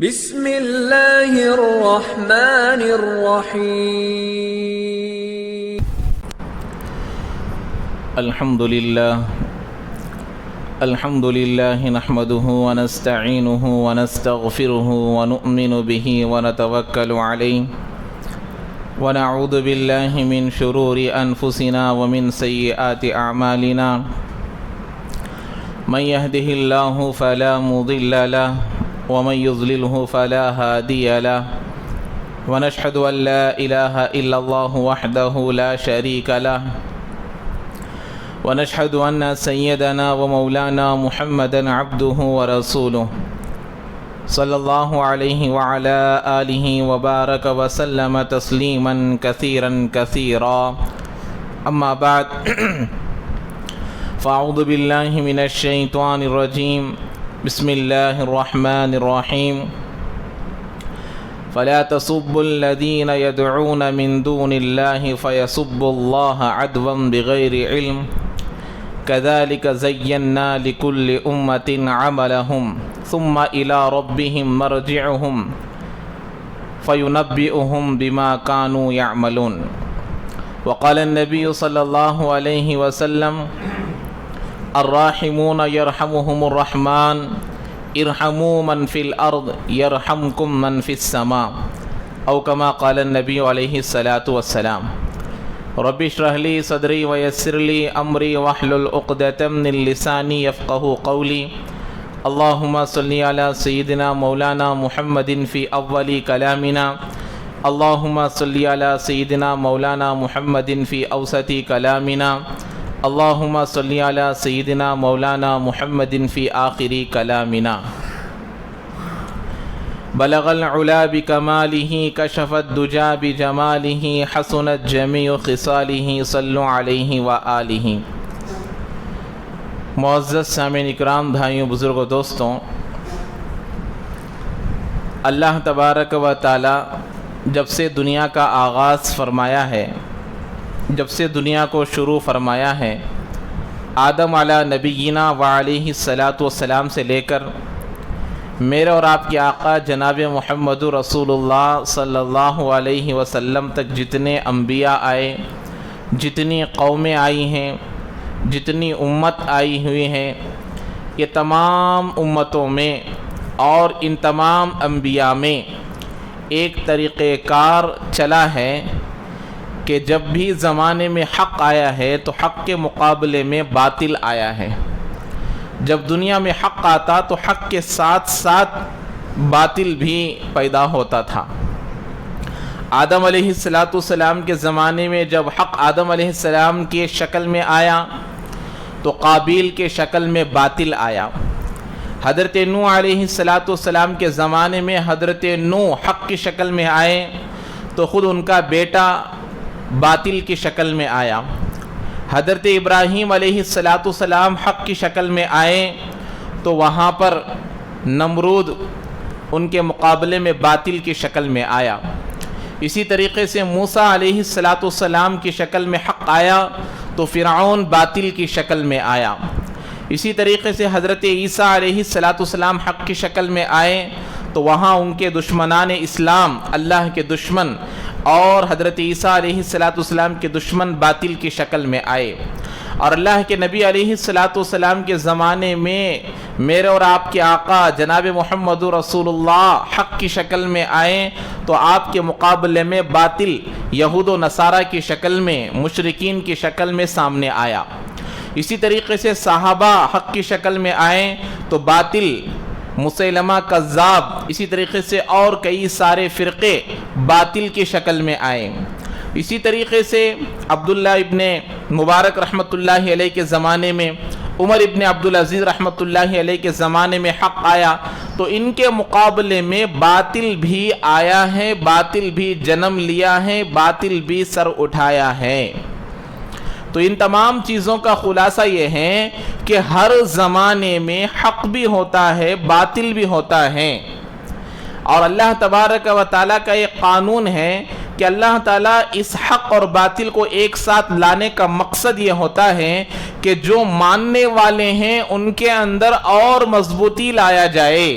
بسم اللہ الرحمن الرحیم الحمد لله نحمده ونستعينه ونستغفره ونؤمن به ونتوكل عليه ونعوذ بالله من شرور أنفسنا ومن سيئات أعمالنا من يهده الله فلا مضل له ومن يضلله فلا هادي له ونشهد أن لا إله إلا الله وحده لا شريك له ونشهد أن سيدنا ومولانا محمدا عبده ورسوله صلى الله عليه وعلى آله وبارك وسلم تسليما كثيرا كثيرا أما بعد فأعوذ بالله من الشيطان الرجيم بسم الله الرحمن الرحيم فلا تسبوا الذين يدعون من دون الله فيسبوا الله عدوا بغير علم كذلك زينا لكل أمة عملهم ثم إلى ربهم مرجعهم فينبئهم بما كانوا يعملون وقال النبي صلى الله عليه وسلم الراحمون يرحمهم الرحمن ارحموا من في الأرض يرحمكم من في السماء أو كما قال النبي عليه الصلاة والسلام رب اشرح لي صدري ويسر لي أمري واحلل عقدة من لساني يفقهوا قولي اللهم صل على سيدنا مولانا محمد في أول كلامنا اللهم صل على سيدنا مولانا محمد في أوسط كلامنا اللهم صل على سيدنا مولانا محمد في آخر كلامنا بلغ العلا بكماله كشف الدجى بجماله حسنت جميع خصاله صلوا عليه وآله معزز سامعین اکرام، بھائیوں، بزرگوں، دوستوں، اللہ تبارک و تعالی جب سے دنیا کا آغاز فرمایا ہے، جب سے دنیا کو شروع فرمایا ہے، آدم علی نبینا و علیہ الصلاۃ والسلام سے لے کر میرے اور آپ کے آقا جناب محمد رسول اللہ صلی اللہ علیہ وسلم تک جتنے انبیاء آئے، جتنی قومیں آئی ہیں، جتنی امت آئی ہوئی ہیں، یہ تمام امتوں میں اور ان تمام انبیاء میں ایک طریقہ کار چلا ہے کہ جب بھی زمانے میں حق آیا ہے تو حق کے مقابلے میں باطل آیا ہے۔ جب دنیا میں حق آتا تو حق کے ساتھ ساتھ باطل بھی پیدا ہوتا تھا۔ آدم علیہ السلام کے زمانے میں جب حق آدم علیہ السلام کی شکل میں آیا تو قابیل کے شکل میں باطل آیا۔ حضرت نوح علیہ السلام کے زمانے میں حضرت نوح حق کی شکل میں آئے تو خود ان کا بیٹا باطل کی شکل میں آیا۔ حضرت ابراہیم علیہ السلام حق کی شکل میں آئے تو وہاں پر نمرود ان کے مقابلے میں باطل کی شکل میں آیا۔ اسی طریقے سے موسیٰ علیہ السلام کی شکل میں حق آیا تو فرعون باطل کی شکل میں آیا۔ اسی طریقے سے حضرت عیسیٰ علیہ السلام حق کی شکل میں آئے تو وہاں ان کے دشمنان اسلام، اللہ کے دشمن اور حضرت عیسیٰ علیہ السلام کے دشمن باطل کی شکل میں آئے۔ اور اللہ کے نبی علیہ السلام کے زمانے میں میرے اور آپ کے آقا جناب محمد رسول اللہ حق کی شکل میں آئے تو آپ کے مقابلے میں باطل یہود و نصارہ کی شکل میں، مشرکین کی شکل میں سامنے آیا۔ اسی طریقے سے صحابہ حق کی شکل میں آئے تو باطل مسیلمہ کذاب، اسی طریقے سے اور کئی سارے فرقے باطل کی شکل میں آئے۔ اسی طریقے سے عبداللہ ابن مبارک رحمۃ اللہ علیہ کے زمانے میں، عمر ابن عبدالعزیز رحمۃ اللہ علیہ کے زمانے میں حق آیا تو ان کے مقابلے میں باطل بھی آیا ہے، باطل بھی جنم لیا ہے، باطل بھی سر اٹھایا ہے۔ تو ان تمام چیزوں کا خلاصہ یہ ہے کہ ہر زمانے میں حق بھی ہوتا ہے، باطل بھی ہوتا ہے، اور اللہ تبارک و تعالیٰ کا یہ قانون ہے کہ اللہ تعالیٰ اس حق اور باطل کو ایک ساتھ لانے کا مقصد یہ ہوتا ہے کہ جو ماننے والے ہیں ان کے اندر اور مضبوطی لایا جائے،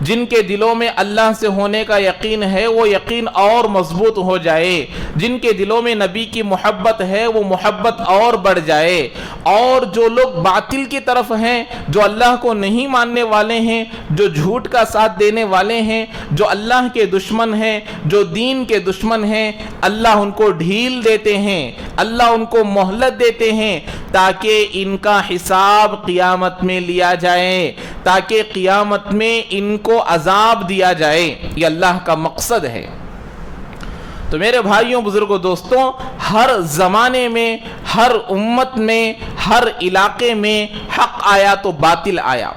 جن کے دلوں میں اللہ سے ہونے کا یقین ہے وہ یقین اور مضبوط ہو جائے، جن کے دلوں میں نبی کی محبت ہے وہ محبت اور بڑھ جائے، اور جو لوگ باطل کی طرف ہیں، جو اللہ کو نہیں ماننے والے ہیں، جو جھوٹ کا ساتھ دینے والے ہیں، جو اللہ کے دشمن ہیں، جو دین کے دشمن ہیں، اللہ ان کو ڈھیل دیتے ہیں، اللہ ان کو مہلت دیتے ہیں تاکہ ان کا حساب قیامت میں لیا جائے، تاکہ قیامت میں ان کو عذاب دیا جائے۔ یہ اللہ کا مقصد ہے۔ تو میرے بھائیوں، بزرگوں، دوستوں، ہر زمانے میں، ہر امت میں، ہر علاقے میں حق آیا تو باطل آیا،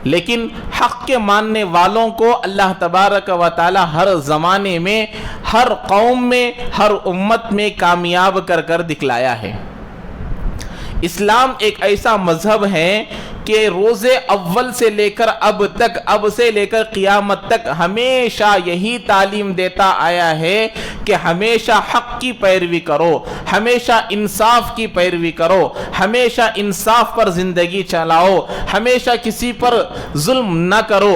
لیکن حق کے ماننے والوں کو اللہ تبارک و تعالی ہر زمانے میں، ہر قوم میں، ہر امت میں کامیاب کر کر دکھلایا ہے۔ اسلام ایک ایسا مذہب ہے کہ روز اول سے لے کر اب تک، اب سے لے کر قیامت تک ہمیشہ یہی تعلیم دیتا آیا ہے کہ ہمیشہ حق کی پیروی کرو، ہمیشہ انصاف کی پیروی کرو، ہمیشہ انصاف پر زندگی چلاؤ، ہمیشہ کسی پر ظلم نہ کرو،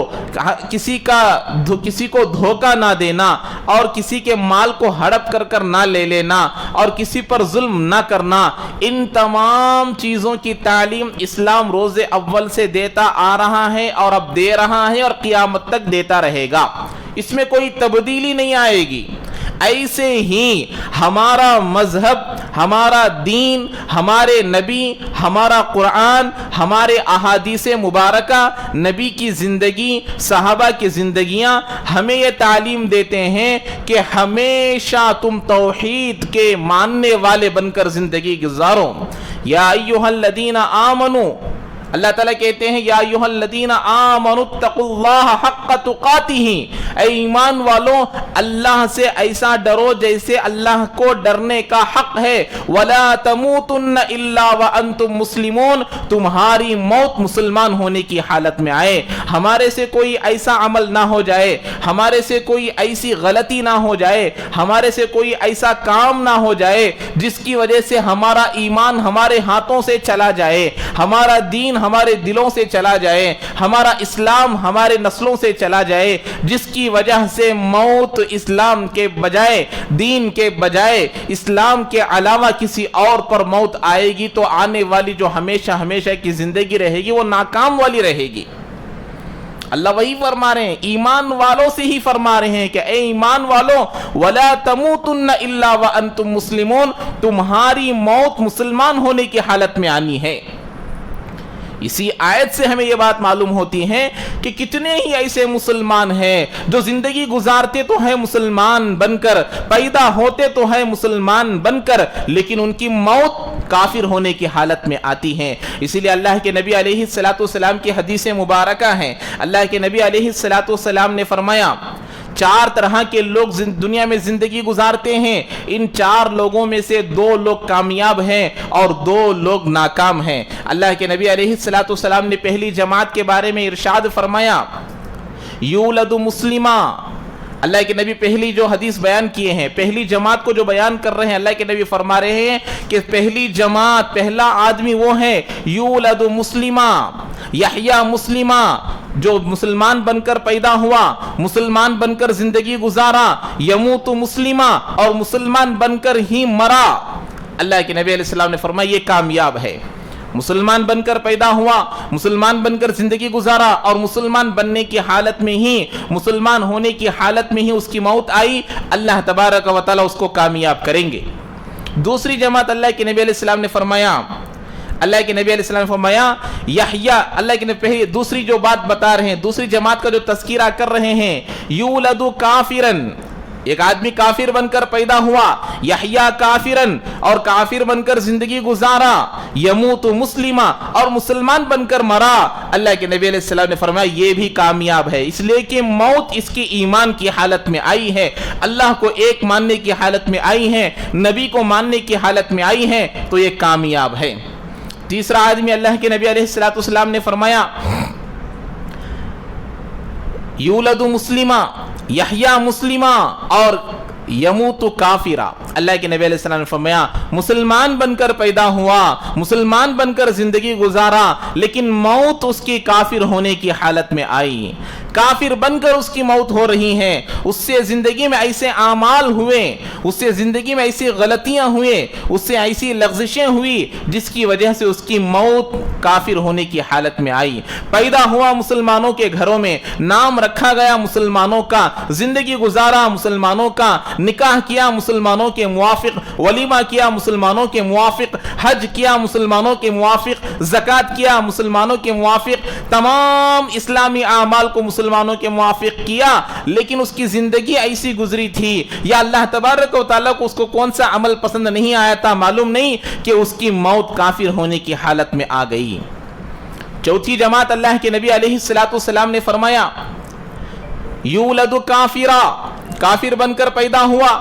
کسی کو دھوکہ نہ دینا، اور کسی کے مال کو ہڑپ کر کر نہ لے لینا، اور کسی پر ظلم نہ کرنا۔ ان تمام چیزوں کی تعلیم اسلام روز اول سے دیتا آ رہا ہے، اور اب دے رہا ہے، اور قیامت تک دیتا رہے گا۔ اس میں کوئی تبدیلی نہیں آئے گی۔ ایسے ہی ہمارا مذہب، ہمارا دین، ہمارے نبی، ہمارا قرآن، ہمارے احادیث مبارکہ، نبی کی زندگی، صحابہ کی زندگیاں ہمیں یہ تعلیم دیتے ہیں کہ ہمیشہ تم توحید کے ماننے والے بن کر زندگی گزارو۔ یا ایھا الذین آمنو، اللہ تعالیٰ کہتے ہیں یا ایھا الذین آمنوا اتقوا اللہ حق تقاتہ، اے ایمان والوں اللہ سے ایسا ڈرو جیسے اللہ کو ڈرنے کا حق ہے۔ ولا تموتن الا وانتم مسلمون، تمہاری موت مسلمان ہونے کی حالت میں آئے۔ ہمارے سے کوئی ایسا عمل نہ ہو جائے، ہمارے سے کوئی ایسی غلطی نہ ہو جائے، ہمارے سے کوئی ایسا کام نہ ہو جائے جس کی وجہ سے ہمارا ایمان ہمارے ہاتھوں سے چلا جائے، ہمارا دین ہمارے دلوں سے چلا جائے، ہمارا اسلام ہمارے نسلوں سے چلا جائے، جس کی وجہ سے موت اسلام کے بجائے، دین کے بجائے، اسلام کے علاوہ کسی اور پر موت آئے گی تو آنے والی جو ہمیشہ ہمیشہ کی زندگی رہے گی وہ ناکام والی رہے گی۔ اللہ وہی فرما رہے ہیں، ایمان والوں سے ہی فرما رہے ہیں کہ اے ایمان والوں وَلَا تَمُوتُنَّ إِلَّا وَأَنْتُمْ مُسْلِمُونَ، تمہاری موت مسلمان ہونے کی حالت میں آنی ہے۔ اسی آیت سے ہمیں یہ بات معلوم ہوتی ہے کہ کتنے ہی ایسے مسلمان ہیں جو زندگی گزارتے تو ہیں مسلمان بن کر، پیدا ہوتے تو ہیں مسلمان بن کر، لیکن ان کی موت کافر ہونے کی حالت میں آتی ہیں۔ اسی لیے اللہ کے نبی علیہ السلام کی حدیث مبارکہ ہیں، اللہ کے نبی علیہ السلام نے فرمایا 4 طرح کے لوگ دنیا میں زندگی گزارتے ہیں، ان 4 لوگوں میں سے 2 لوگ کامیاب ہیں اور 2 لوگ ناکام ہیں۔ اللہ کے نبی علیہ السلام نے پہلی جماعت کے بارے میں ارشاد فرمایا یولد مسلمہ، اللہ کے نبی پہلی جو حدیث بیان کیے ہیں، پہلی جماعت کو جو بیان کر رہے ہیں، اللہ کے نبی فرما رہے ہیں کہ پہلی جماعت، پہلا آدمی وہ ہے یولد مسلمہ، یحییٰ مسلمہ، جو مسلمان بن کر پیدا ہوا، مسلمان بن کر زندگی گزارا، یموت مسلمہ، اور مسلمان بن کر ہی مرا۔ اللہ کے نبی علیہ السلام نے فرمایا یہ کامیاب ہے۔ مسلمان بن کر پیدا ہوا، مسلمان بن کر زندگی گزارا، اور مسلمان بننے کی حالت میں ہی، مسلمان ہونے کی حالت میں ہی اس کی موت آئی، اللہ تبارک و تعالی اس کو کامیاب کریں گے۔ دوسری جماعت اللہ کے نبی علیہ السلام نے فرمایا، اللہ کے نبی علیہ السلام نے فرمایا یحییٰ، اللہ کے نبی دوسری جو بات بتا رہے ہیں، دوسری جماعت کا جو تذکرہ کر رہے ہیں، یولد کافرن، ایک آدمی کافر بن کر پیدا ہوا، یحییٰ کافرن، اور کافر بن کر زندگی گزارا، یموت مسلمہ، اور مسلمان بن کر مرا۔ اللہ کے نبی علیہ السلام نے فرمایا یہ بھی کامیاب ہے، اس لیے کہ موت اس کی ایمان کی حالت میں آئی ہے، اللہ کو ایک ماننے کی حالت میں آئی ہے، نبی کو ماننے کی حالت میں آئی ہے، تو یہ کامیاب ہے۔ تیسرا آدمی اللہ کے نبی علیہ السلام نے فرمایا یولد مسلمہ، یحییٰ مسلمہ، اور یموت کافرہ، اللہ کے نبی علیہ السلام نے فرمایا مسلمان بن کر پیدا ہوا، مسلمان بن کر زندگی گزارا، لیکن موت اس کی کافر ہونے کی حالت میں آئی، کافر بن کر اس کی موت ہو رہی ہے، اس سے زندگی میں ایسے اعمال ہوئے، اس سے زندگی میں ایسی غلطیاں ہوئے، اس سے ایسی لغزشیں ہوئی جس کی وجہ سے اس کی موت کافر ہونے کی حالت میں آئی۔ پیدا ہوا مسلمانوں کے گھروں میں، نام رکھا گیا مسلمانوں کا، زندگی گزارا مسلمانوں کا، نکاح کیا مسلمانوں کے موافق، ولیمہ کیا مسلمانوں کے موافق، حج کیا مسلمانوں کے موافق، زکوٰۃ کیا مسلمانوں کے موافق، تمام اسلامی اعمال کو مسلمانوں کے موافق کیا، لیکن اس کی زندگی ایسی گزری تھی یا اللہ تبارک و تعالیٰ کو اس کو کون سا عمل پسند نہیں آیا تھا معلوم نہیں کہ اس کی موت کافر ہونے کی حالت میں آ گئی۔ چوتھی جماعت اللہ کے نبی علیہ السلام نے فرمایا یولد کافرا، کافر بن کر پیدا ہوا،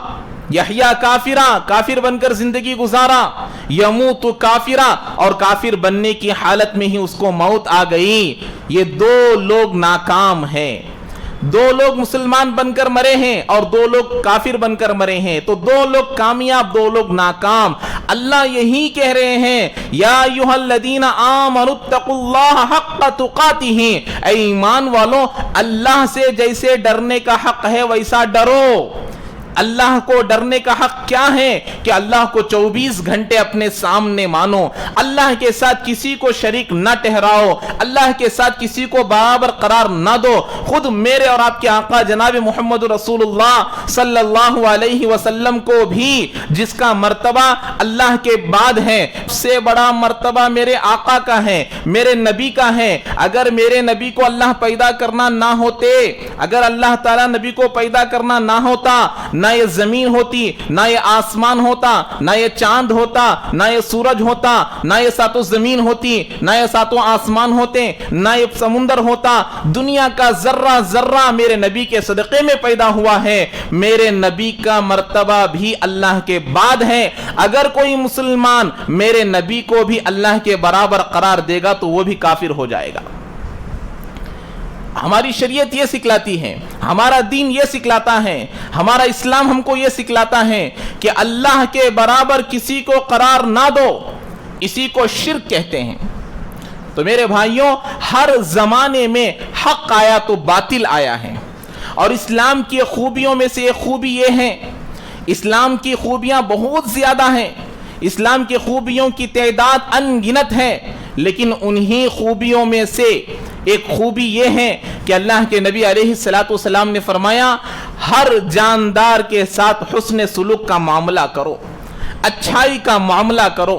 یحییٰ کافرا، کافر بن کر زندگی گزارا، یموت کافرا، اور کافر بننے کی حالت میں ہی اس کو موت آ گئی۔ یہ دو لوگ ناکام ہیں، دو لوگ مسلمان بن کر مرے ہیں اور دو لوگ کافر بن کر مرے ہیں، تو دو لوگ کامیاب، دو لوگ ناکام۔ اللہ یہی کہہ رہے ہیں یا ایھا الذین آمنوا اتقوا اللہ حق تقاتہ، اے ایمان والو اللہ سے جیسے ڈرنے کا حق ہے ویسا ڈرو۔ اللہ کو ڈرنے کا حق کیا ہے کہ اللہ کو 24 گھنٹے اپنے سامنے مانو، اللہ کے ساتھ کسی کو شریک نہ ٹھہراؤ، اللہ کے ساتھ کسی کو برابر قرار نہ دو۔ خود میرے اور آپ کے آقا جناب محمد رسول اللہ صلی اللہ علیہ وسلم کو بھی جس کا مرتبہ اللہ کے بعد ہے، سے بڑا مرتبہ میرے آقا کا ہے، میرے نبی کا ہے۔ اگر میرے نبی کو اللہ پیدا کرنا نہ ہوتے، اگر اللہ تعالیٰ نبی کو پیدا کرنا نہ ہوتا، نہ یہ زمین ہوتی، نہ یہ آسمان ہوتا، نہ یہ چاند ہوتا، نہ یہ سورج ہوتا، نہ یہ ساتوں زمین ہوتی، نہ یہ ساتوں آسمان ہوتے، نہ یہ سمندر ہوتا، دنیا کا ذرہ ذرہ میرے نبی کے صدقے میں پیدا ہوا ہے۔ میرے نبی کا مرتبہ بھی اللہ کے بعد ہے۔ اگر کوئی مسلمان میرے نبی کو بھی اللہ کے برابر قرار دے گا تو وہ بھی کافر ہو جائے گا۔ ہماری شریعت یہ سکھلاتی ہے، ہمارا دین یہ سکھلاتا ہے، ہمارا اسلام ہم کو یہ سکھلاتا ہے کہ اللہ کے برابر کسی کو قرار نہ دو، اسی کو شرک کہتے ہیں۔ تو میرے بھائیوں، ہر زمانے میں حق آیا تو باطل آیا ہے، اور اسلام کی خوبیوں میں سے ایک خوبی یہ ہے، اسلام کی خوبیاں بہت زیادہ ہیں، اسلام کی خوبیوں کی تعداد ان گنت ہے، لیکن انہی خوبیوں میں سے ایک خوبی یہ ہے کہ اللہ کے نبی علیہ السلام نے فرمایا ہر جاندار کے ساتھ حسن سلوک کا معاملہ کرو، اچھائی کا معاملہ کرو،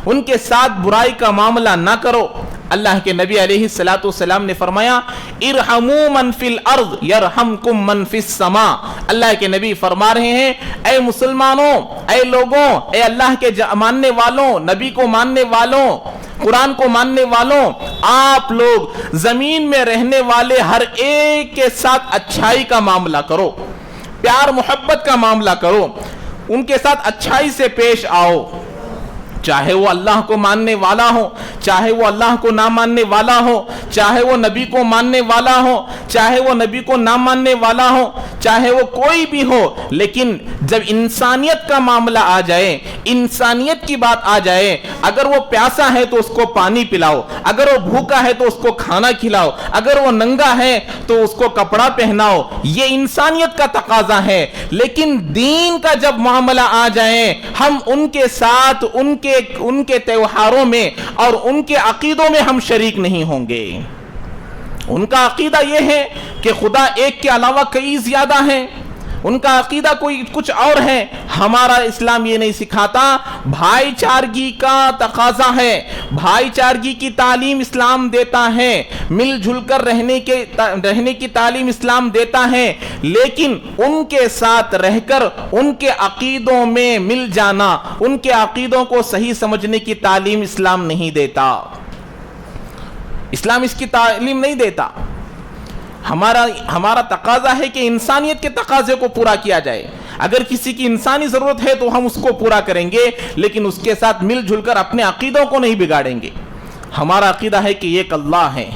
ان کے ساتھ برائی کا معاملہ نہ کرو۔ اللہ کے نبی علیہ السلام نے فرمایا ارحموا من فی الارض یرحمکم من فی السماء۔ اللہ کے نبی فرما رہے ہیں اے مسلمانوں، اے لوگوں، اے اللہ کے ماننے والوں، نبی کو ماننے والوں، قرآن کو ماننے والوں، آپ لوگ زمین میں رہنے والے ہر ایک کے ساتھ اچھائی کا معاملہ کرو، پیار محبت کا معاملہ کرو، ان کے ساتھ اچھائی سے پیش آؤ، چاہے وہ اللہ کو ماننے والا ہو، چاہے وہ اللہ کو نہ ماننے والا ہو، چاہے وہ نبی کو ماننے والا ہو، چاہے وہ نبی کو نہ ماننے والا ہو، چاہے وہ کوئی بھی ہو، لیکن جب انسانیت کا معاملہ آ جائے، انسانیت کی بات آ جائے، اگر وہ پیاسا ہے تو اس کو پانی پلاؤ، اگر وہ بھوکا ہے تو اس کو کھانا کھلاؤ، اگر وہ ننگا ہے تو اس کو کپڑا پہناؤ، یہ انسانیت کا تقاضا ہے۔ لیکن دین کا جب معاملہ آ جائے، ہم ان کے ساتھ ان کے تہواروں میں اور ان کے عقیدوں میں ہم شریک نہیں ہوں گے۔ ان کا عقیدہ یہ ہے کہ خدا ایک کے علاوہ کئی زیادہ ہیں، ان کا عقیدہ کوئی کچھ اور ہے۔ ہمارا اسلام یہ نہیں سکھاتا، بھائی چارگی کا تقاضا ہے، بھائی چارگی کی تعلیم اسلام دیتا ہے، مل جل کر رہنے کی تعلیم اسلام دیتا ہے، لیکن ان کے ساتھ رہ کر ان کے عقیدوں میں مل جانا، ان کے عقیدوں کو صحیح سمجھنے کی تعلیم اسلام نہیں دیتا، اسلام اس کی تعلیم نہیں دیتا۔ ہمارا تقاضا ہے کہ انسانیت کے تقاضے کو پورا کیا جائے، اگر کسی کی انسانی ضرورت ہے تو ہم اس کو پورا کریں گے، لیکن اس کے ساتھ مل جل کر اپنے عقیدوں کو نہیں بگاڑیں گے۔ ہمارا عقیدہ ہے کہ ایک اللہ ہے،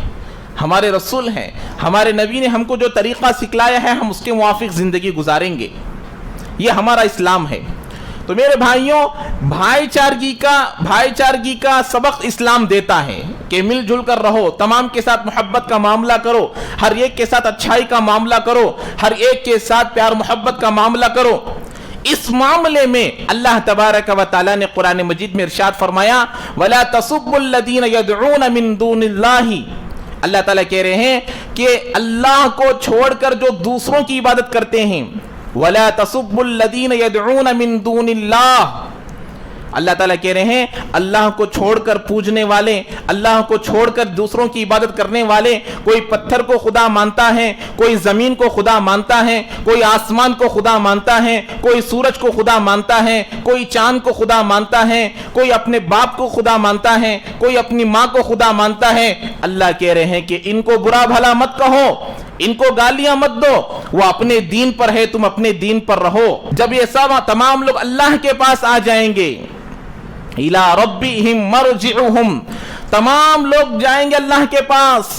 ہمارے رسول ہیں، ہمارے نبی نے ہم کو جو طریقہ سکھلایا ہے ہم اس کے موافق زندگی گزاریں گے، یہ ہمارا اسلام ہے۔ تو میرے بھائیوں، بھائی چارگی کا سبق اسلام دیتا ہے کہ مل جل کر رہو، تمام کے ساتھ محبت کا معاملہ کرو، ہر ایک کے ساتھ اچھائی کا معاملہ کرو، ہر ایک کے ساتھ پیار محبت کا معاملہ کرو۔ اس معاملے میں اللہ تبارک و تعالی نے قرآن مجید میں ارشاد فرمایا وَلَا تَسُبُّوا الَّذِينَ يَدْعُونَ مِن دُونِ اللَّهِ، اللہ تعالیٰ کہہ رہے ہیں کہ اللہ کو چھوڑ کر جو دوسروں کی عبادت کرتے ہیں، وَلَا تَسُبُّوا الَّذِينَ يَدْعُونَ مِن دُونِ اللَّهِ، اللہ تعالیٰ کہہ رہے ہیں اللہ کو چھوڑ کر پوجنے والے، اللہ کو چھوڑ کر دوسروں کی عبادت کرنے والے، کوئی پتھر کو خدا مانتا ہے، کوئی زمین کو خدا مانتا ہے، کوئی آسمان کو خدا مانتا ہے، کوئی سورج کو خدا مانتا ہے، کوئی چاند کو خدا مانتا ہے، کوئی اپنے باپ کو خدا مانتا ہے، کوئی اپنی ماں کو خدا مانتا ہے۔ اللہ کہہ رہے ہیں کہ ان کو برا بھلا مت کہو، ان کو گالیاں مت دو، وہ اپنے دین پر ہے، تم اپنے دین پر رہو۔ جب یہ سب تمام لوگ اللہ کے پاس آ جائیں گے، اِلَىٰ رَبِّهِمْ مَرْجِعُهُمْ، تمام لوگ جائیں گے اللہ کے پاس۔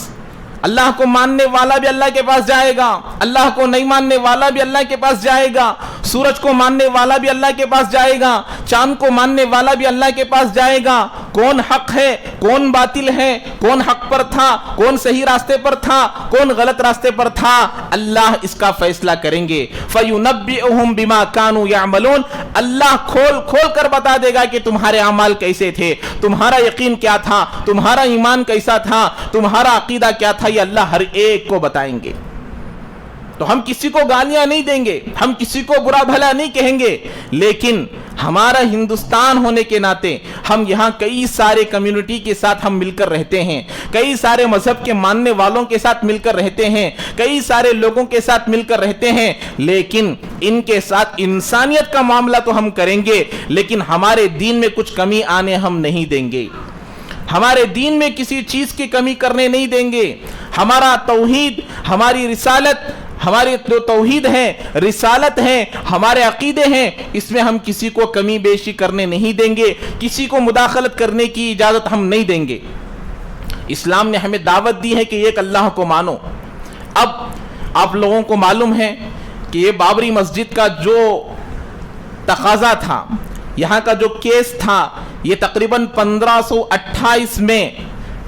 اللہ کو ماننے والا بھی اللہ کے پاس جائے گا، اللہ کو نہیں ماننے والا بھی اللہ کے پاس جائے گا، سورج کو ماننے والا بھی اللہ کے پاس جائے گا، چاند کو ماننے والا بھی اللہ کے پاس جائے گا۔ کون حق ہے، کون باطل ہے، کون حق پر تھا، کون صحیح راستے پر تھا، کون غلط راستے پر تھا، اللہ اس کا فیصلہ کریں گے۔ فَيُنَبِّئُهُم بِمَا كَانُوا يَعْمَلُونَ، اللہ کھول کر بتا دے گا کہ تمہارے اعمال کیسے تھے، تمہارا یقین کیا تھا، تمہارا ایمان کیسا تھا، تمہارا عقیدہ کیا تھا، یہ اللہ ہر ایک کو بتائیں گے۔ تو ہم کسی کو گالیاں نہیں دیں گے، ہم کسی کو برا بھلا نہیں کہیں گے، لیکن ہمارا ہندوستان ہونے کے ناطے ہم یہاں کئی سارے کمیونٹی کے ساتھ ہم مل کر رہتے ہیں، کئی سارے مذہب کے ماننے والوں کے ساتھ مل کر رہتے ہیں، کئی سارے لوگوں کے ساتھ مل کر رہتے ہیں، لیکن ان کے ساتھ انسانیت کا معاملہ تو ہم کریں گے، لیکن ہمارے دین میں کچھ کمی آنے ہم نہیں دیں گے، ہمارے دین میں کسی چیز کی کمی کرنے نہیں دیں گے۔ ہمارا توحید، ہماری رسالت، ہماری جو توحید ہے، رسالت ہے، ہمارے عقیدے ہیں، اس میں ہم کسی کو کمی بیشی کرنے نہیں دیں گے، کسی کو مداخلت کرنے کی اجازت ہم نہیں دیں گے۔ اسلام نے ہمیں دعوت دی ہے کہ ایک اللہ کو مانو۔ اب آپ لوگوں کو معلوم ہے کہ یہ بابری مسجد کا جو تقاضا تھا، یہاں کا جو کیس تھا، یہ تقریباً 1528 میں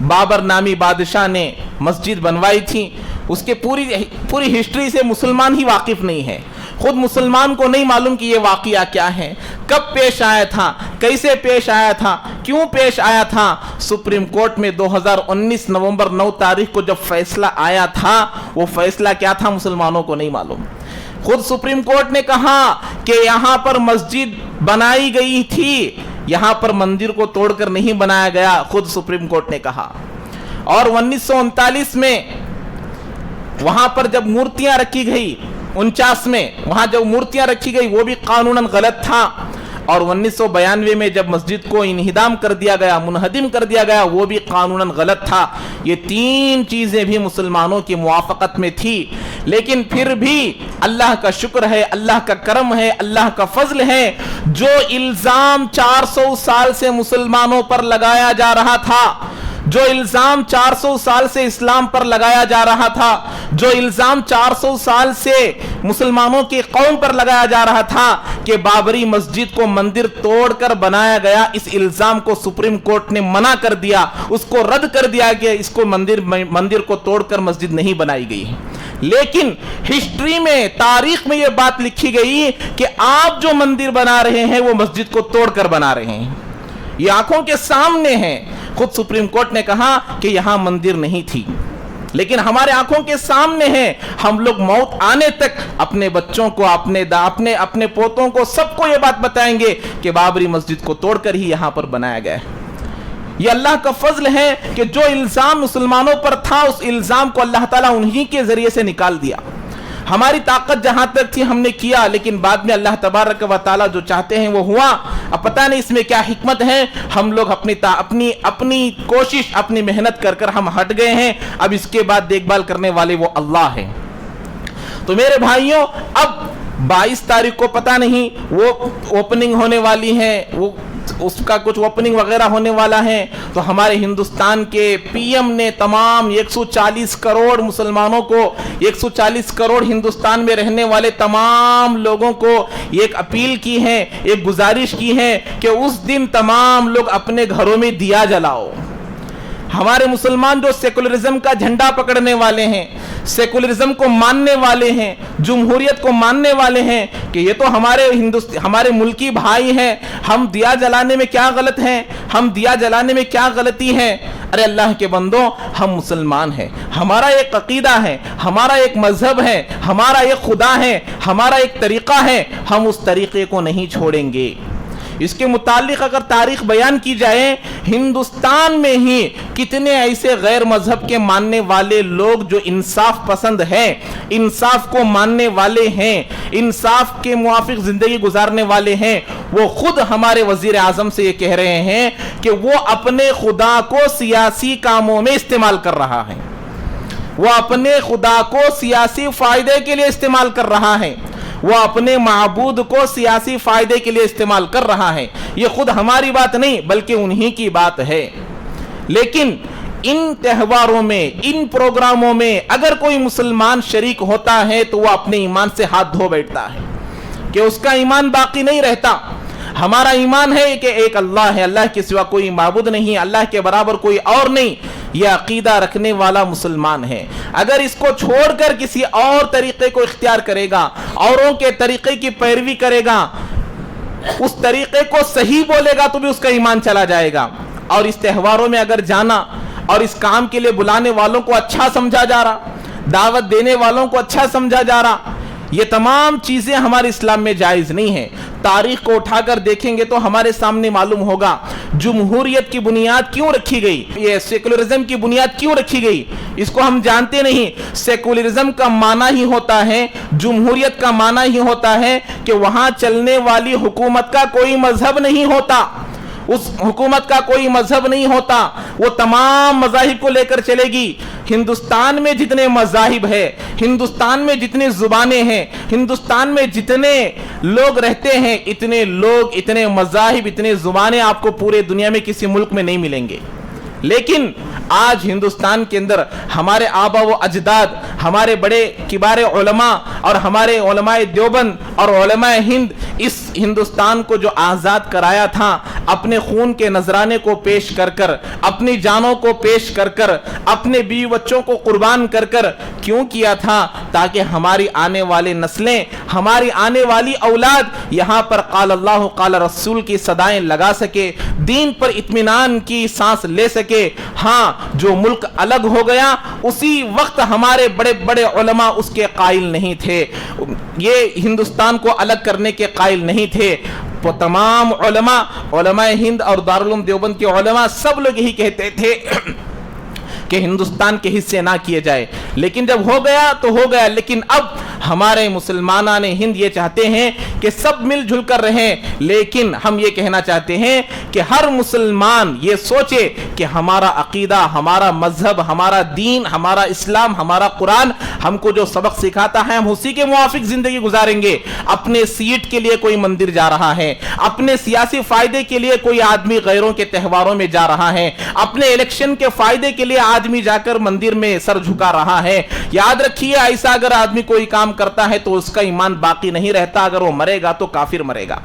بابر نامی بادشاہ نے مسجد بنوائی تھی۔ اس کے پوری ہسٹری سے مسلمان ہی واقف نہیں ہے، خود مسلمان کو نہیں معلوم کہ یہ واقعہ کیا ہے، کب پیش آیا تھا، کیسے پیش آیا تھا، کیوں پیش آیا تھا۔ سپریم کورٹ میں 2019 نومبر 9 تاریخ کو جب فیصلہ آیا تھا، وہ فیصلہ کیا تھا مسلمانوں کو نہیں معلوم۔ خود سپریم کورٹ نے کہا کہ یہاں پر مسجد بنائی گئی تھی، یہاں پر مندر کو توڑ کر نہیں بنایا گیا، خود سپریم کورٹ نے کہا۔ اور 1939 میں وہاں پر جب مورتیاں رکھی گئی، 49 میں وہاں جب مورتیاں رکھی گئی وہ بھی قانوناً غلط تھا، اور 1992 میں جب مسجد کو انہدام کر دیا گیا، منہدم کر دیا گیا، وہ بھی قانوناً غلط تھا۔ یہ تین چیزیں بھی مسلمانوں کی موافقت میں تھی، لیکن پھر بھی اللہ کا شکر ہے، اللہ کا کرم ہے، اللہ کا فضل ہے، جو الزام 400 سال سے مسلمانوں پر لگایا جا رہا تھا، جو الزام 400 سال سے اسلام پر لگایا جا رہا تھا، جو الزام 400 سال سے مسلمانوں کی قوم پر لگایا جا رہا تھا کہ بابری مسجد کو مندر توڑ کر بنایا گیا، اس الزام کو سپریم کورٹ نے منع کر دیا، اس کو رد کر دیا کہ اس کو مندر کو توڑ کر مسجد نہیں بنائی گئی۔ لیکن ہسٹری میں، تاریخ میں یہ بات لکھی گئی کہ آپ جو مندر بنا رہے ہیں وہ مسجد کو توڑ کر بنا رہے ہیں، یہ آنکھوں کے سامنے ہے۔ خود سپریم کورٹ نے کہا کہ یہاں مندر نہیں تھی، لیکن ہمارے آنکھوں کے سامنے ہے، ہم لوگ موت آنے تک اپنے بچوں کو، اپنے پوتوں کو، سب کو یہ بات بتائیں گے کہ بابری مسجد کو توڑ کر ہی یہاں پر بنایا گیا ہے۔ یہ اللہ کا فضل ہے کہ جو الزام مسلمانوں پر تھا، اس الزام کو اللہ تعالیٰ انہی کے ذریعے سے نکال دیا۔ ہماری طاقت جہاں تک تھی ہم نے کیا، لیکن بعد میں اللہ تبارک و تعالیٰ جو چاہتے ہیں وہ ہوا۔ اب پتہ نہیں اس میں کیا حکمت ہے، ہم لوگ اپنی کوشش، اپنی محنت کر کر ہم ہٹ گئے ہیں، اب اس کے بعد دیکھ بھال کرنے والے وہ اللہ ہے۔ تو میرے بھائیوں، اب 22 تاریخ کو پتہ نہیں وہ اوپننگ ہونے والی ہے، وہ اس کا کچھ اوپننگ وغیرہ ہونے والا ہے، تو ہمارے ہندوستان کے پی ایم نے تمام 140 کروڑ مسلمانوں کو، 140 کروڑ ہندوستان میں رہنے والے تمام لوگوں کو ایک اپیل کی ہے، ایک گزارش کی ہے کہ اس دن تمام لوگ اپنے گھروں میں دیا جلاؤ۔ ہمارے مسلمان جو سیکولرزم کا جھنڈا پکڑنے والے ہیں، سیکولرزم کو ماننے والے ہیں، جمہوریت کو ماننے والے ہیں کہ یہ تو ہمارے ملکی بھائی ہیں، ہم دیا جلانے میں کیا غلط ہیں، ہم دیا جلانے میں کیا غلطی ہے؟ ارے اللہ کے بندوں، ہم مسلمان ہیں، ہمارا ایک عقیدہ ہے، ہمارا ایک مذہب ہے، ہمارا ایک خدا ہے، ہمارا ایک طریقہ ہے، ہم اس طریقے کو نہیں چھوڑیں گے۔ اس کے متعلق اگر تاریخ بیان کی جائے، ہندوستان میں ہی کتنے ایسے غیر مذہب کے ماننے والے لوگ جو انصاف پسند ہیں، انصاف کو ماننے والے ہیں، انصاف کے موافق زندگی گزارنے والے ہیں، وہ خود ہمارے وزیر اعظم سے یہ کہہ رہے ہیں کہ وہ اپنے خدا کو سیاسی کاموں میں استعمال کر رہا ہے، وہ اپنے خدا کو سیاسی فائدے کے لیے استعمال کر رہا ہے، وہ اپنے معبود کو سیاسی فائدے کے لیے استعمال کر رہا ہے۔ یہ خود ہماری بات نہیں بلکہ انہی کی بات ہے۔ لیکن ان تہواروں میں، ان پروگراموں میں اگر کوئی مسلمان شریک ہوتا ہے تو وہ اپنے ایمان سے ہاتھ دھو بیٹھتا ہے کہ اس کا ایمان باقی نہیں رہتا۔ ہمارا ایمان ہے کہ ایک اللہ ہے، اللہ کے سوا کوئی معبود نہیں، اللہ کے برابر کوئی اور نہیں، یہ عقیدہ رکھنے والا مسلمان ہے۔ اگر اس کو چھوڑ کر کسی اور طریقے کو اختیار کرے گا، اوروں کے طریقے کی پیروی کرے گا، اس طریقے کو صحیح بولے گا تو بھی اس کا ایمان چلا جائے گا۔ اور اس تہواروں میں اگر جانا اور اس کام کے لیے بلانے والوں کو اچھا سمجھا جا رہا، دعوت دینے والوں کو اچھا سمجھا جا رہا، یہ تمام چیزیں ہمارے اسلام میں جائز نہیں ہیں۔ تاریخ کو اٹھا کر دیکھیں گے تو ہمارے سامنے معلوم ہوگا جمہوریت کی بنیاد کیوں رکھی گئی، یہ سیکولرزم کی بنیاد کیوں رکھی گئی، اس کو ہم جانتے نہیں۔ سیکولرزم کا معنی ہی ہوتا ہے، جمہوریت کا معنی ہی ہوتا ہے کہ وہاں چلنے والی حکومت کا کوئی مذہب نہیں ہوتا، اس حکومت کا کوئی مذہب نہیں ہوتا، وہ تمام مذاہب کو لے کر چلے گی۔ ہندوستان میں جتنے مذاہب ہیں، ہندوستان میں جتنے زبانیں ہیں، ہندوستان میں جتنے لوگ رہتے ہیں، اتنے لوگ، اتنے مذاہب، اتنے زبانیں آپ کو پورے دنیا میں کسی ملک میں نہیں ملیں گے۔ لیکن آج ہندوستان کے اندر ہمارے آبا و اجداد، ہمارے بڑے کبار علماء اور ہمارے علماء دیوبند اور علماء ہند اس ہندوستان کو جو آزاد کرایا تھا، اپنے خون کے نذرانے کو پیش کر کر، اپنی جانوں کو پیش کر کر، اپنے بیوی بچوں کو قربان کر کر کیوں کیا تھا؟ تاکہ ہماری آنے والی نسلیں، ہماری آنے والی اولاد یہاں پر قال اللہ قال رسول کی صدائیں لگا سکے، دین پر اطمینان کی سانس لے سکے۔ ہاں، جو ملک الگ ہو گیا اسی وقت ہمارے بڑے بڑے علماء اس کے قائل نہیں تھے، یہ ہندوستان کو الگ کرنے کے قائل نہیں تھے۔ وہ تمام علماء ہند اور دارالعلوم دیوبند کے علماء سب لوگ یہی کہتے تھے کہ ہندوستان کے حصے نہ کیے جائے، لیکن جب ہو گیا تو ہو گیا۔ لیکن اب ہمارے مسلمانان ہند یہ چاہتے ہیں کہ سب مل جل کر رہیں، لیکن ہم یہ کہنا چاہتے ہیں کہ ہر مسلمان یہ سوچے کہ ہمارا عقیدہ، ہمارا مذہب، ہمارا دین، ہمارا اسلام، ہمارا قرآن ہم کو جو سبق سکھاتا ہے ہم اسی کے موافق زندگی گزاریں گے۔ اپنے سیٹ کے لیے کوئی مندر جا رہا ہے، اپنے سیاسی فائدے کے لیے کوئی آدمی غیروں کے تہواروں میں جا رہا ہے، اپنے الیکشن کے فائدے کے لیے آدمی جا کر مندر میں سر جھکا رہا ہے، یاد رکھیے ایسا اگر آدمی کوئی کام کرتا ہے تو اس کا ایمان باقی نہیں رہتا، اگر وہ مرے گا تو کافر مرے گا۔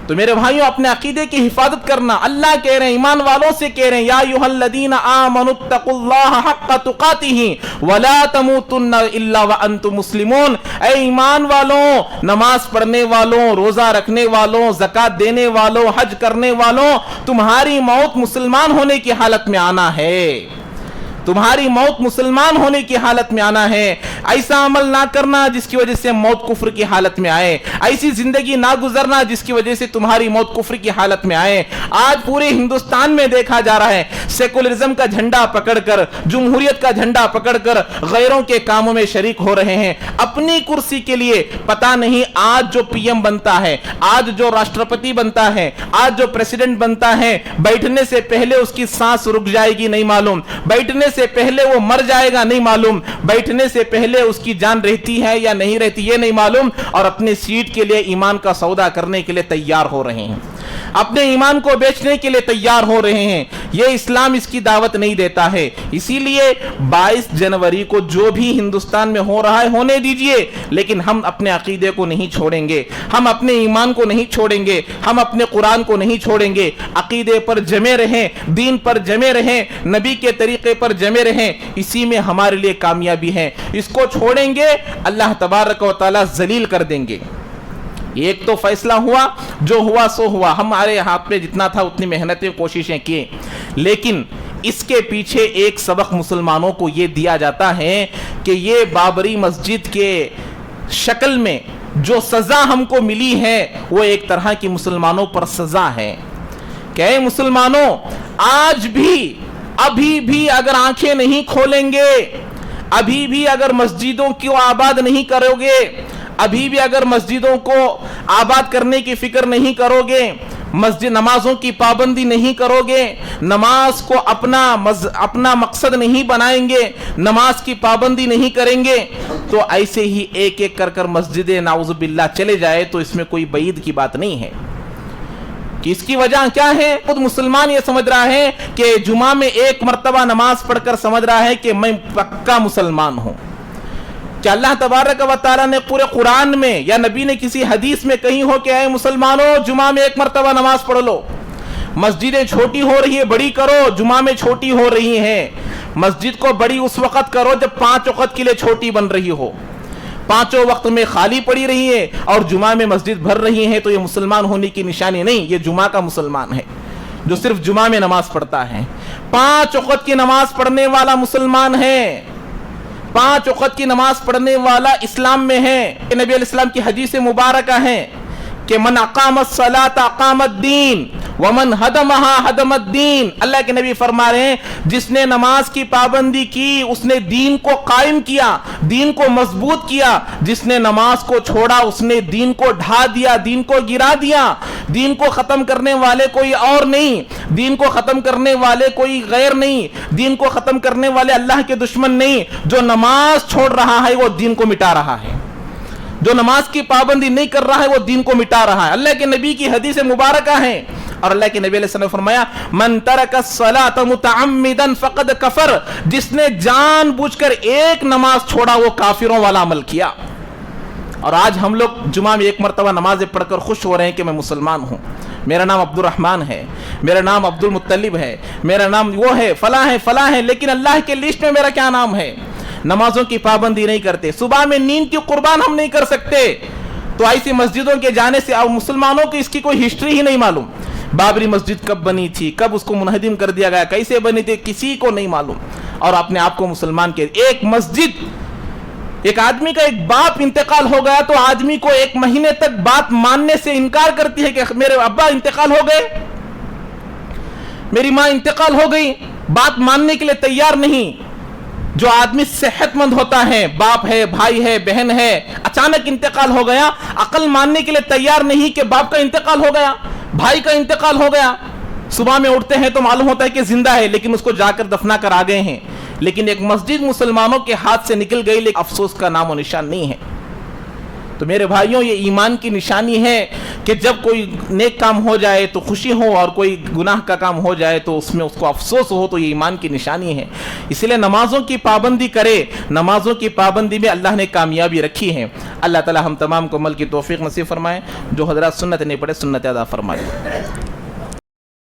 تو میرے بھائیوں، اپنے عقیدے کی حفاظت کرنا، اللہ کہہ رہے ہیں، ایمان والوں سے کہہ رہے ہیں، یا ایھا الذین آمنوا اتقوا اللہ حق تقاتہ ولا تموتن الا وانتم مسلمون۔ اے ایمان والوں، نماز پڑھنے والوں، روزہ رکھنے والوں، زکوٰۃ دینے والوں، حج کرنے والوں، تمہاری موت مسلمان ہونے کی حالت میں آنا ہے، تمہاری موت مسلمان ہونے کی حالت میں آنا ہے۔ ایسا عمل نہ کرنا جس کی وجہ سے موت کفر کی حالت میں آئے، ایسی زندگی نہ گزرنا جس کی وجہ سے تمہاری موت کفر کی حالت میں آئے۔ آج پورے ہندوستان میں دیکھا جا رہا ہے، سیکولرزم کا جھنڈا پکڑ کر، جمہوریت کا جھنڈا پکڑ کر غیروں کے کاموں میں شریک ہو رہے ہیں اپنی کرسی کے لیے۔ پتہ نہیں آج جو پی ایم بنتا ہے، آج جو راشٹرپتی بنتا ہے، آج جو پریزیڈنٹ بنتا ہے، بیٹھنے سے پہلے اس کی سانس رک جائے گی نہیں معلوم، بیٹھنے سے پہلے وہ مر جائے گا نہیں معلوم، بیٹھنے سے پہلے اس کی جان رہتی ہے یا نہیں رہتی یہ نہیں معلوم، اور اپنے سیٹ کے لیے ایمان کا سودا کرنے کے لیے تیار ہو رہے ہیں۔ اپنے ایمان کو بیچنے کے لیے تیار ہو رہے ہیں. یہ اسلام اس کی دعوت نہیں دیتا ہے. اسی لیے 22 جنوری کو جو بھی ہندوستان میں ہو رہا ہے ہونے دیجئے, لیکن ہم اپنے عقیدے کو نہیں چھوڑیں گے, ہم اپنے ایمان کو نہیں چھوڑیں گے, ہم اپنے قرآن کو نہیں چھوڑیں گے. عقیدے پر جمے رہیں, دین پر جمے رہیں, نبی کے طریقے پر جمے رہیں, اسی میں ہمارے لیے کامیابی ہے. اس کو چھوڑیں گے اللہ تبارک و تعالی ذلیل کر دیں گے. ایک تو فیصلہ ہوا, جو ہوا سو ہوا, ہمارے ہاتھ میں جتنا تھا اتنی محنتیں کوششیں کیے, لیکن اس کے پیچھے ایک سبق مسلمانوں کو یہ دیا جاتا ہے کہ یہ بابری مسجد کے شکل میں جو سزا ہم کو ملی ہے وہ ایک طرح کی مسلمانوں پر سزا ہے. کہ اے مسلمانوں, آج بھی ابھی بھی اگر آنکھیں نہیں کھولیں گے, ابھی بھی اگر مسجدوں کو آباد نہیں کرو گے, ابھی بھی اگر مسجدوں کو آباد کرنے کی فکر نہیں کرو گے, مسجد نمازوں کی پابندی نہیں کرو گے, نماز کو اپنا مقصد نہیں بنائیں گے, نماز کی پابندی نہیں کریں گے, تو ایسے ہی ایک ایک کر مسجد نعوذ باللہ چلے جائے تو اس میں کوئی بعید کی بات نہیں ہے. کہ اس کی وجہ کیا ہے؟ خود مسلمان یہ سمجھ رہا ہے کہ جمعہ میں ایک مرتبہ نماز پڑھ کر سمجھ رہا ہے کہ میں پکا مسلمان ہوں. کہ اللہ تبارک و تعالیٰ نے پورے قرآن میں یا نبی نے کسی حدیث میں کہیں ہو کہ اے مسلمانوں جمعہ میں ایک مرتبہ نماز پڑھ لو. مسجدیں چھوٹی ہو رہی ہے بڑی کرو, جمعہ میں چھوٹی ہو رہی ہیں. مسجد کو بڑی اس وقت کرو جب 5 وقت کے لیے چھوٹی بن رہی ہو, 5 وقت میں خالی پڑی رہی ہے اور جمعہ میں مسجد بھر رہی ہے, تو یہ مسلمان ہونے کی نشانی نہیں, یہ جمعہ کا مسلمان ہے جو صرف جمعہ میں نماز پڑھتا ہے. 5 وقت کی نماز پڑھنے والا مسلمان ہے, 5 وقت کی نماز پڑھنے والا اسلام میں ہے. نبی علیہ السلام کی حدیث مبارکہ ہے کہ من اقام الصلاۃ اقام الدین ومن ہدمها ہدم الدین. اللہ کے نبی فرما رہے ہیں جس نے نماز کی پابندی کی اس نے دین کو قائم کیا, دین کو مضبوط کیا. جس نے نماز کو چھوڑا اس نے دین کو ڈھا دیا, دین کو گرا دیا. دین کو ختم کرنے والے کوئی اور نہیں, دین کو ختم کرنے والے کوئی غیر نہیں, دین کو ختم کرنے والے اللہ کے دشمن نہیں. جو نماز چھوڑ رہا ہے وہ دین کو مٹا رہا ہے, جو نماز کی پابندی نہیں کر رہا ہے وہ دین کو مٹا رہا ہے. اللہ کے نبی کی حدیث مبارکہ ہیں, اور اللہ کے نبی علیہ السلام نے فرمایا من ترک الصلاۃ متعمدا فقد کفر. جس نے جان بوجھ کر ایک نماز چھوڑا وہ کافروں والا عمل کیا. اور آج ہم لوگ جمعہ میں ایک مرتبہ نمازیں پڑھ کر خوش ہو رہے ہیں کہ میں مسلمان ہوں, میرا نام عبد الرحمن ہے, میرا نام عبد المطلب ہے, میرا نام وہ ہے فلاں ہے, لیکن اللہ کے لسٹ میں میرا کیا نام ہے؟ نمازوں کی پابندی نہیں کرتے, صبح میں نیند کی قربان ہم نہیں کر سکتے. تو ایسی مسجدوں کے جانے سے مسلمانوں کی اس کی کوئی ہسٹری ہی نہیں معلوم. بابری مسجد کب بنی تھی, کب اس کو منہدم کر دیا گیا, کیسے بنی تھی, کسی کو نہیں معلوم. اور اپنے آپ کو مسلمان کے ایک مسجد, ایک آدمی کا ایک باپ انتقال ہو گیا تو آدمی کو 1 مہینے تک بات ماننے سے انکار کرتی ہے کہ میرے ابا انتقال ہو گئے, میری ماں انتقال ہو گئی, بات ماننے کے لیے تیار نہیں. جو آدمی صحت مند ہوتا ہے, باپ ہے, بھائی ہے, بہن ہے, اچانک انتقال ہو گیا, عقل ماننے کے لیے تیار نہیں کہ باپ کا انتقال ہو گیا, بھائی کا انتقال ہو گیا. صبح میں اٹھتے ہیں تو معلوم ہوتا ہے کہ زندہ ہے, لیکن اس کو جا کر دفنا کر آ گئے ہیں. لیکن ایک مسجد مسلمانوں کے ہاتھ سے نکل گئی, لیکن افسوس کا نام و نشان نہیں ہے. تو میرے بھائیوں, یہ ایمان کی نشانی ہے کہ جب کوئی نیک کام ہو جائے تو خوشی ہو, اور کوئی گناہ کا کام ہو جائے تو اس میں اس کو افسوس ہو, تو یہ ایمان کی نشانی ہے. اس لیے نمازوں کی پابندی کرے, نمازوں کی پابندی میں اللہ نے کامیابی رکھی ہے. اللہ تعالی ہم تمام کو عمل کی توفیق نصیب فرمائے. جو حضرات سنت نہیں پڑھے سنت ادا فرمائے.